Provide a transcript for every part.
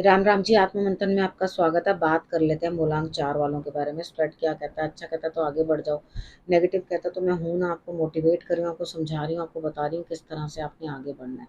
राम राम जी। आत्म मंथन में आपका स्वागत है। बात कर लेते हैं मूलांक 4 वालों के बारे में। स्प्रेड क्या कहता है? अच्छा कहता है तो आगे बढ़ जाओ, नेगेटिव कहता है तो मैं हूं ना, आपको मोटिवेट कर रही हूँ, आपको समझा रही हूँ, आपको बता रही हूँ किस तरह से आपने आगे बढ़ना है।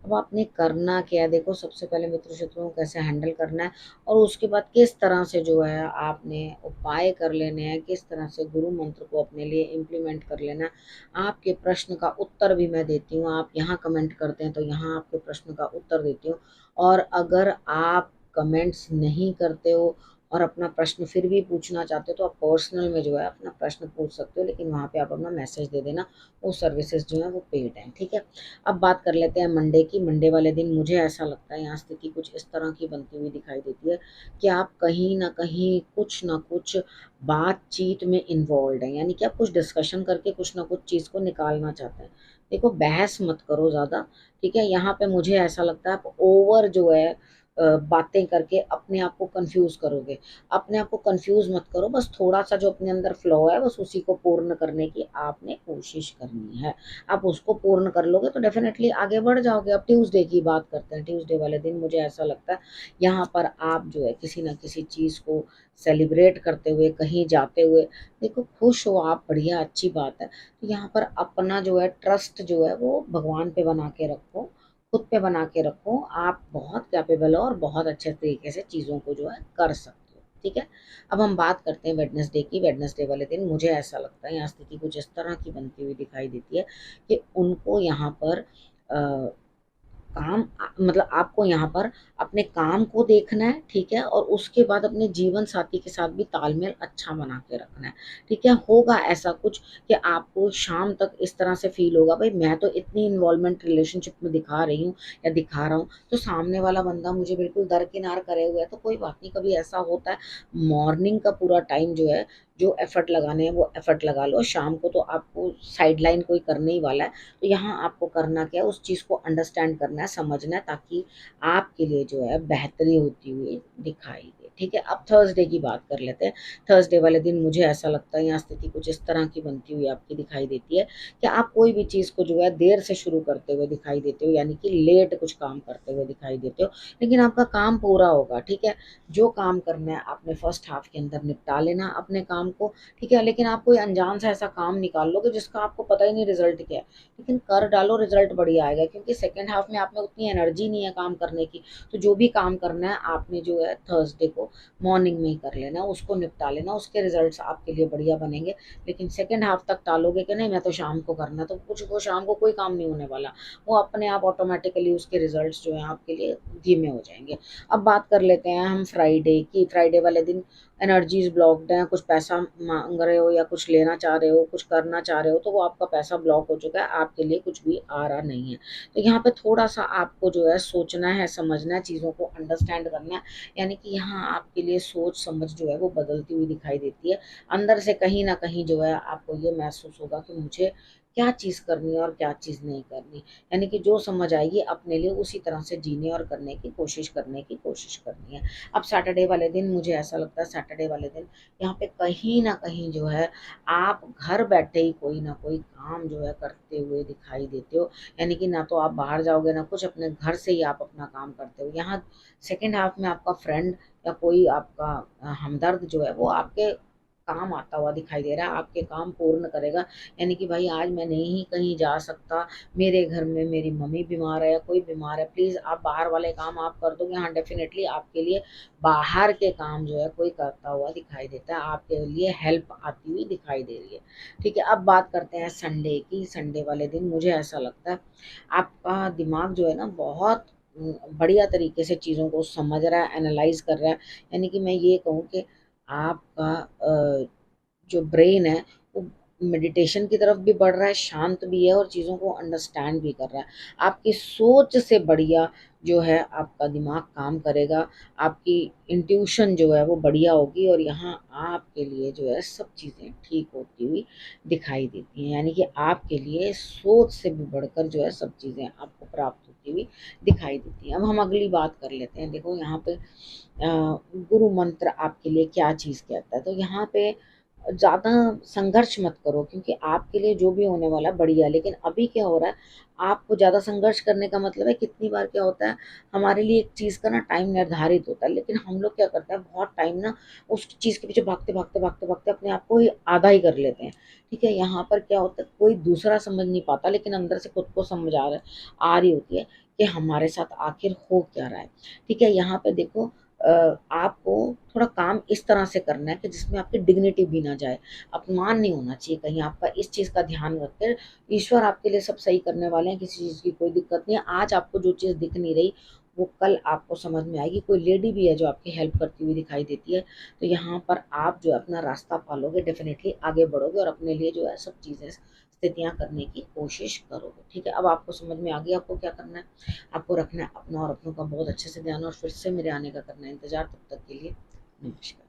अब आपने करना क्या है? देखो, सबसे पहले मित्र शत्रुओं को कैसे हैंडल करना है, और उसके बाद किस तरह से जो है आपने उपाय कर लेने हैं, किस तरह से गुरु मंत्र को अपने लिए इम्प्लीमेंट कर लेना है। आपके प्रश्न का उत्तर भी मैं देती हूँ। आप यहाँ कमेंट करते हैं तो यहाँ आपके प्रश्न का उत्तर देती हूँ। और अगर आप कमेंट्स नहीं करते हो और अपना प्रश्न फिर भी पूछना चाहते हो तो आप पर्सनल में जो है अपना प्रश्न पूछ सकते हो, लेकिन वहाँ पे आप अपना मैसेज दे देना। वो सर्विसेज जो है वो पेड हैं, ठीक है। अब बात कर लेते हैं मंडे की। मंडे वाले दिन मुझे ऐसा लगता है यहाँ स्थिति कुछ इस तरह की बनती हुई दिखाई देती है कि आप कहीं ना कुछ बातचीत में इन्वॉल्व हैं, यानी कि आप कुछ डिस्कशन करके कुछ ना कुछ चीज़ को निकालना चाहते हैं। देखो, बहस मत करो ज़्यादा, ठीक है। यहाँ पे मुझे ऐसा लगता है आप ओवर जो है बातें करके अपने आप को कंफ्यूज करोगे। अपने आप को कंफ्यूज मत करो, बस थोड़ा सा जो अपने अंदर फ्लो है बस उसी को पूर्ण करने की आपने कोशिश करनी है। आप उसको पूर्ण कर लोगे तो डेफिनेटली आगे बढ़ जाओगे। अब ट्यूसडे की बात करते हैं। ट्यूसडे वाले दिन मुझे ऐसा लगता है यहाँ पर आप जो है किसी ना किसी चीज़ को सेलिब्रेट करते हुए, कहीं जाते हुए, देखो खुश हो आप, बढ़िया, अच्छी बात है। तो यहाँ पर अपना जो है ट्रस्ट जो है वो भगवान पे बना के रखो, खुद पे बना के रखो। आप बहुत कैपेबल हो और बहुत अच्छे तरीके से चीज़ों को जो है कर सकते हो, ठीक है। अब हम बात करते हैं वेडनेसडे की। वेडनेसडे वाले दिन मुझे ऐसा लगता है यहाँ स्थिति कुछ इस तरह की बनती हुई दिखाई देती है कि उनको यहाँ पर अ, मतलब आपको यहाँ पर अपने काम को देखना है, ठीक है, और उसके बाद अपने जीवन साथी के साथ भी तालमेल अच्छा बना के रखना है, ठीक है। होगा ऐसा कुछ कि आपको शाम तक इस तरह से फील होगा, भाई मैं तो इतनी इन्वॉल्वमेंट रिलेशनशिप में दिखा रही हूँ या दिखा रहा हूँ, तो सामने वाला बंदा मुझे बिल्कुल दरकिनार करे हुए है। तो कोई बात नहीं, कभी ऐसा होता है। मॉर्निंग का पूरा टाइम जो है, जो एफर्ट लगाने हैं वो एफर्ट लगा लो। शाम को तो आपको साइड लाइन कोई करने ही वाला है। तो यहाँ आपको करना क्या है, उस चीज़ को अंडरस्टैंड करना है, समझना है, ताकि आपके लिए जो है बेहतरी होती हुई दिखाई दे, ठीक है। अब थर्सडे की बात कर लेते हैं। थर्सडे वाले दिन मुझे ऐसा लगता है यहाँ स्थिति कुछ इस तरह की बनती हुई आपकी दिखाई देती है कि आप कोई भी चीज़ को जो है देर से शुरू करते हुए दिखाई देते हो, यानी कि लेट कुछ काम करते हुए दिखाई देते हो, लेकिन आपका काम पूरा होगा, ठीक है। जो काम करना है आपने फर्स्ट हाफ के अंदर निपटा लेना अपने काम को, ठीक है। लेकिन आप कोई अनजान सा ऐसा काम निकाल लोगे जिसका आपको पता ही नहीं रिजल्ट क्या है, लेकिन कर डालो, रिजल्ट बढ़िया आएगा, क्योंकि सेकेंड हाफ में आप में उतनी एनर्जी नहीं है काम करने की। तो जो भी काम करना है आपने जो है थर्सडे को मॉर्निंग में ही कर लेना, उसको निपटा लेना, उसके रिजल्ट्स आपके लिए बढ़िया बनेंगे। लेकिन सेकेंड हाफ तक टालोगे कि नहीं मैं तो शाम को करना, तो कुछ वो शाम को कोई काम नहीं होने वाला। वो अपने आप ऑटोमेटिकली उसके रिजल्ट्स जो है आपके लिए धीमे हो जाएंगे। अब बात कर लेते हैं हम फ्राइडे की। फ्राइडे वाले दिन एनर्जीज ब्लॉक्ड हैं, कुछ पैसा मांग रहे हो या कुछ लेना चाह रहे हो, कुछ करना चाह रहे हो, तो वो आपका पैसा ब्लॉक हो चुका है, आपके लिए कुछ भी आ रहा नहीं है। तो यहाँ पे थोड़ा सा आपको जो है सोचना है, समझना है, चीज़ों को अंडरस्टैंड करना है, यानी कि यहाँ आपके लिए सोच समझ जो है वो बदलती हुई दिखाई देती है। अंदर से कहीं ना कहीं जो है आपको ये महसूस होगा कि मुझे क्या चीज़ करनी है और क्या चीज़ नहीं करनी, यानी कि जो समझ आएगी अपने लिए उसी तरह से जीने और करने की कोशिश करनी है। अब सैटरडे वाले दिन मुझे ऐसा लगता है, सैटरडे वाले दिन यहाँ पे कहीं ना कहीं जो है आप घर बैठे ही कोई ना कोई काम जो है करते हुए दिखाई देते हो, यानी कि ना तो आप बाहर जाओगे ना कुछ, अपने घर से ही आप अपना काम करते हो। यहाँ सेकेंड हाफ में आपका फ्रेंड या कोई आपका हमदर्द जो है वो आपके काम आता हुआ दिखाई दे रहा है, आपके काम पूर्ण करेगा। यानी कि भाई आज मैं नहीं कहीं जा सकता, मेरे घर में मेरी मम्मी बीमार है या कोई बीमार है, प्लीज़ आप बाहर वाले काम आप कर दोगे। हाँ, डेफिनेटली आपके लिए बाहर के काम जो है कोई करता हुआ दिखाई देता है, आपके लिए हेल्प आती हुई दिखाई दे रही है, ठीक है। अब बात करते हैं संडे की। संडे वाले दिन मुझे ऐसा लगता है आपका दिमाग जो है ना बहुत बढ़िया तरीके से चीज़ों को समझ रहा है, एनालाइज कर रहा है। यानी कि मैं ये कहूँ कि आपका जो ब्रेन है वो मेडिटेशन की तरफ भी बढ़ रहा है, शांत भी है और चीज़ों को अंडरस्टैंड भी कर रहा है। आपकी सोच से बढ़िया जो है आपका दिमाग काम करेगा, आपकी इंट्यूशन जो है वो बढ़िया होगी, और यहाँ आपके लिए जो है सब चीज़ें ठीक होती हुई दिखाई देती हैं, यानी कि आपके लिए सोच से भी बढ़कर जो है सब चीज़ें आपको प्राप्त होती हुई दिखाई देती हैं। अब हम अगली बात कर लेते हैं। देखो यहाँ पे गुरु मंत्र आपके लिए क्या चीज़ कहता है, तो यहाँ पे ज़्यादा संघर्ष मत करो, क्योंकि आपके लिए जो भी होने वाला है बढ़िया है। लेकिन अभी क्या हो रहा है, आपको ज़्यादा संघर्ष करने का मतलब है, कितनी बार क्या होता है, हमारे लिए एक चीज़ का ना टाइम निर्धारित होता है, लेकिन हम लोग क्या करते हैं, बहुत टाइम ना उस चीज़ के पीछे भागते भागते भागते भागते अपने आप को ही आधा ही कर लेते हैं। ठीक है, यहाँ पर क्या होता है, कोई दूसरा समझ नहीं पाता, लेकिन अंदर से खुद को समझ आ रही होती है कि हमारे साथ आखिर हो क्या रहा है। ठीक है, यहाँ पे देखो, आपको थोड़ा काम इस तरह से करना है कि जिसमें आपकी डिग्निटी भी ना जाए, अपमान नहीं होना चाहिए कहीं आपका। इस चीज़ का ध्यान रखकर, ईश्वर आपके लिए सब सही करने वाले हैं, किसी चीज़ की कोई दिक्कत नहीं है। आज आपको जो चीज़ दिख नहीं रही, वो कल आपको समझ में आएगी। कोई लेडी भी है जो आपकी हेल्प करती हुई दिखाई देती है, तो यहाँ पर आप जो है अपना रास्ता पालोगे, डेफिनेटली आगे बढ़ोगे और अपने लिए जो है सब चीज़ें, स्थितियाँ करने की कोशिश करोगे। ठीक है, अब आपको समझ में आ गई आपको क्या करना है। आपको रखना है अपना और अपनों का बहुत अच्छे से ध्यान, और फिर से मेरे आने का करना है इंतज़ार। तब तक के लिए नमस्कार।